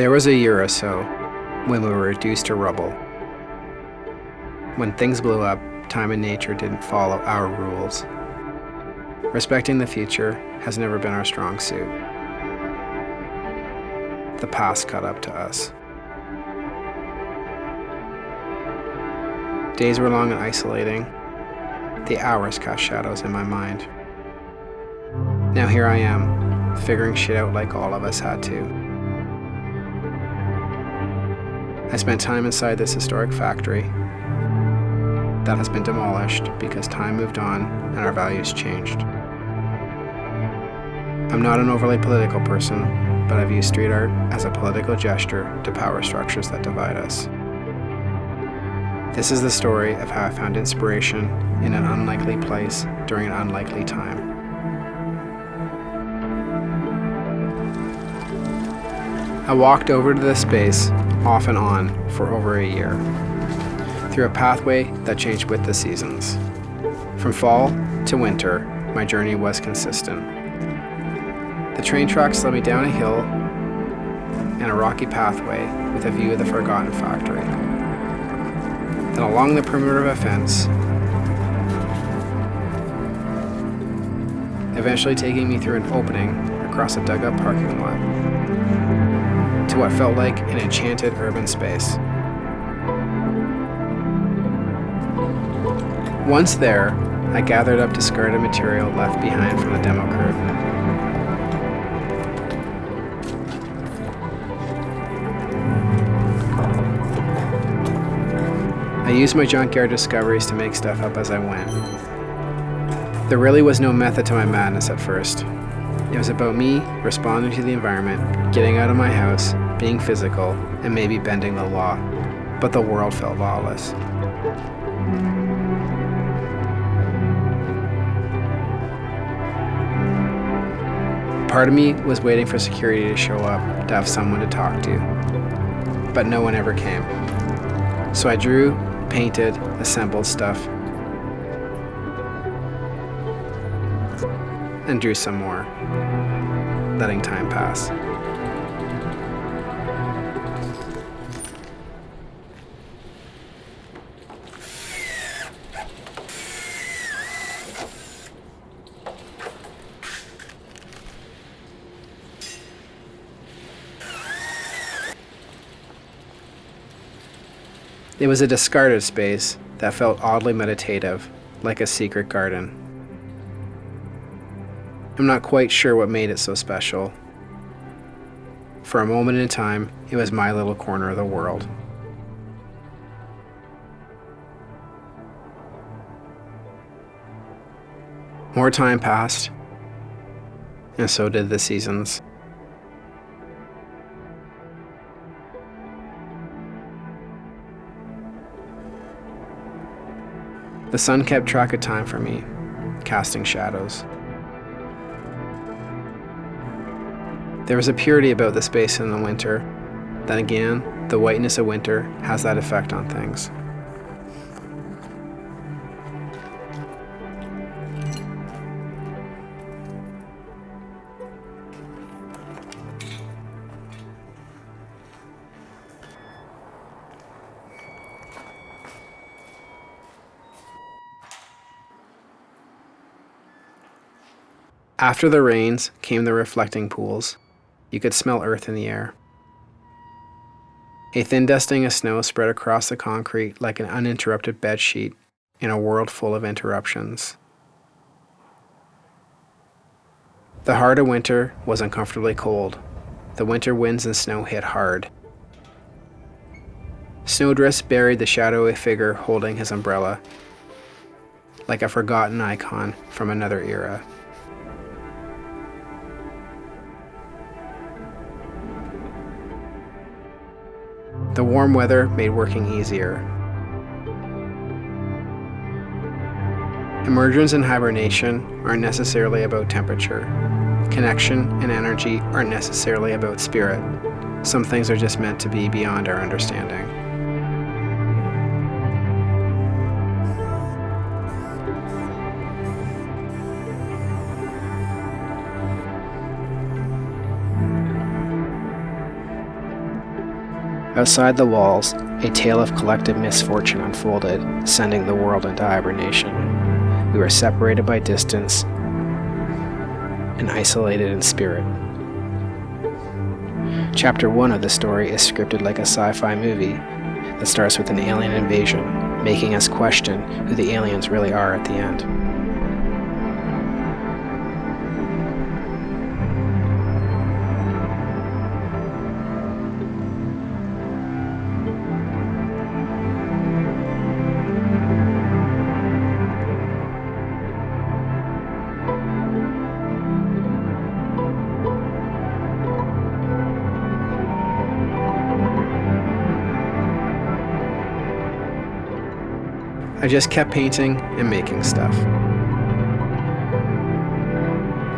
There was a year or so when we were reduced to rubble. When things blew up, time and nature didn't follow our rules. Respecting the future has never been our strong suit. The past caught up to us. Days were long and isolating. The hours cast shadows in my mind. Now here I am, figuring shit out like all of us had to. I spent time inside this historic factory that has been demolished because time moved on and our values changed. I'm not an overly political person, but I view street art as a political gesture to power structures that divide us. This is the story of how I found inspiration in an unlikely place during an unlikely time. I walked over to this space off and on for over a year, through a pathway that changed with the seasons. From fall to winter, my journey was consistent. The train tracks led me down a hill and a rocky pathway with a view of the forgotten factory. Then along the perimeter of a fence, eventually taking me through an opening across a dug-up parking lot to what felt like an enchanted urban space. Once there, I gathered up discarded material left behind from the demo crew. I used my junkyard discoveries to make stuff up as I went. There really was no method to my madness at first. It was about me responding to the environment, getting out of my house, being physical, and maybe bending the law. But the world felt lawless. Part of me was waiting for security to show up to have someone to talk to, but no one ever came. So I drew, painted, assembled stuff, and drew some more, letting time pass. It was a discarded space that felt oddly meditative, like a secret garden. I'm not quite sure what made it so special. For a moment in time, it was my little corner of the world. More time passed, and so did the seasons. The sun kept track of time for me, casting shadows. There was a purity about the space in the winter. Then again, the whiteness of winter has that effect on things. After the rains came the reflecting pools. You could smell earth in the air. A thin dusting of snow spread across the concrete like an uninterrupted bedsheet in a world full of interruptions. The heart of winter was uncomfortably cold. The winter winds and snow hit hard. Snowdrifts buried the shadowy figure holding his umbrella, like a forgotten icon from another era. The warm weather made working easier. Emergence and hibernation aren't necessarily about temperature. Connection and energy aren't necessarily about spirit. Some things are just meant to be beyond our understanding. Outside the walls, a tale of collective misfortune unfolded, sending the world into hibernation. We were separated by distance and isolated in spirit. Chapter 1 of the story is scripted like a sci-fi movie that starts with an alien invasion, making us question who the aliens really are at the end. I just kept painting and making stuff.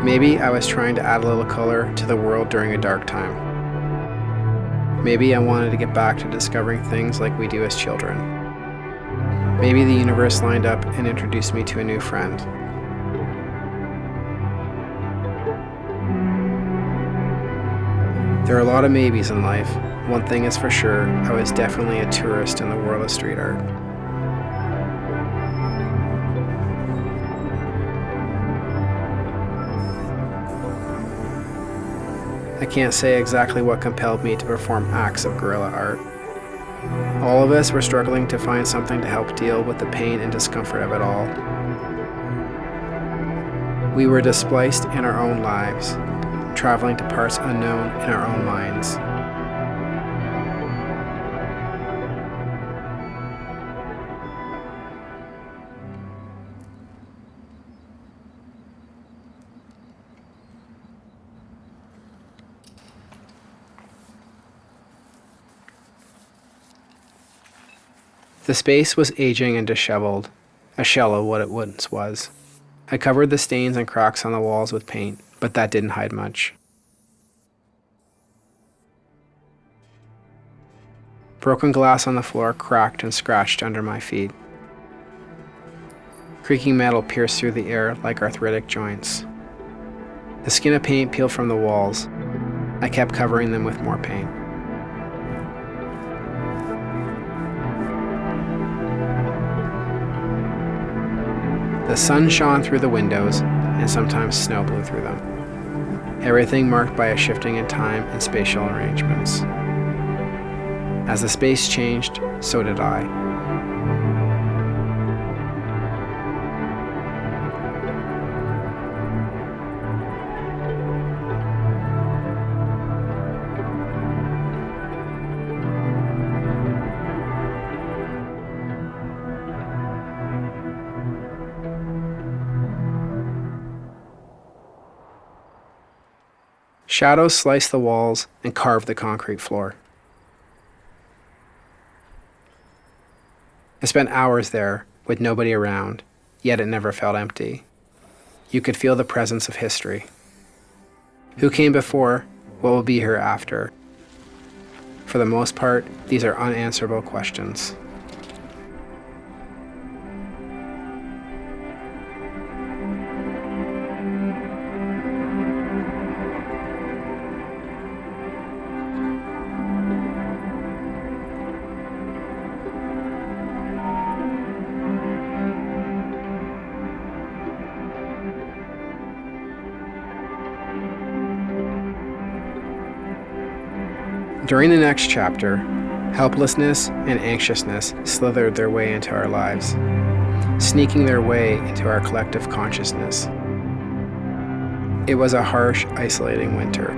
Maybe I was trying to add a little color to the world during a dark time. Maybe I wanted to get back to discovering things like we do as children. Maybe the universe lined up and introduced me to a new friend. There are a lot of maybes in life. One thing is for sure, I was definitely a tourist in the world of street art. I can't say exactly what compelled me to perform acts of guerrilla art. All of us were struggling to find something to help deal with the pain and discomfort of it all. We were displaced in our own lives, traveling to parts unknown in our own minds. The space was aging and disheveled, a shell of what it once was. I covered the stains and cracks on the walls with paint, but that didn't hide much. Broken glass on the floor cracked and scratched under my feet. Creaking metal pierced through the air like arthritic joints. The skin of paint peeled from the walls. I kept covering them with more paint. The sun shone through the windows, and sometimes snow blew through them. Everything marked by a shifting in time and spatial arrangements. As the space changed, so did I. Shadows sliced the walls and carved the concrete floor. I spent hours there with nobody around, yet it never felt empty. You could feel the presence of history. Who came before? What will be here after? For the most part, these are unanswerable questions. During the next chapter, helplessness and anxiousness slithered their way into our lives, sneaking their way into our collective consciousness. It was a harsh, isolating winter.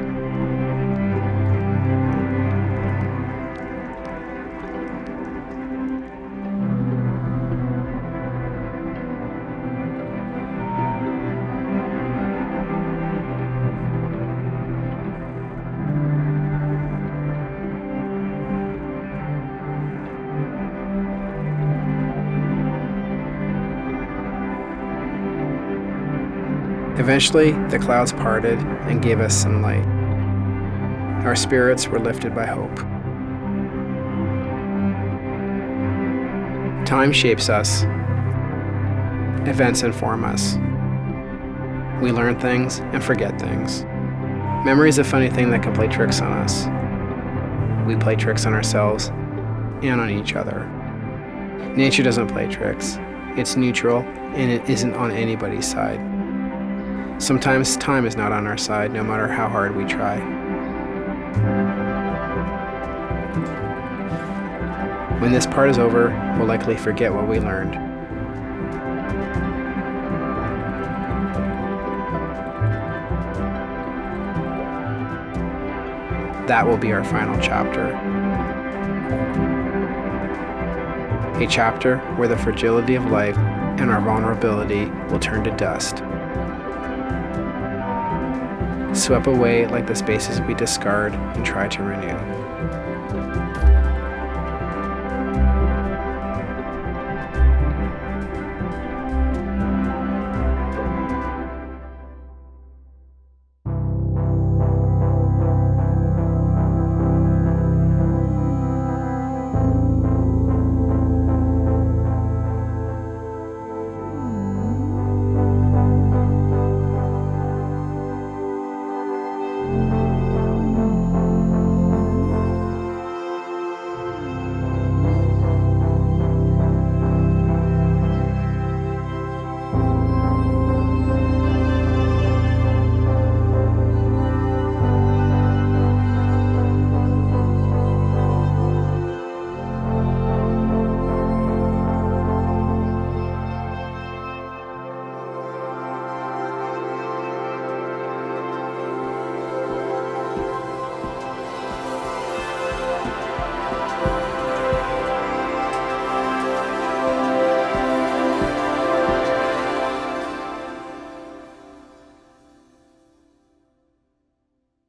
Eventually, the clouds parted and gave us some light. Our spirits were lifted by hope. Time shapes us. Events inform us. We learn things and forget things. Memory is a funny thing that can play tricks on us. we play tricks on ourselves and on each other. Nature doesn't play tricks. It's neutral, and it isn't on anybody's side. Sometimes time is not on our side, no matter how hard we try. When this part is over, we'll likely forget what we learned. That will be our final chapter. A chapter where the fragility of life and our vulnerability will turn to dust, swept away like the spaces we discard and try to renew.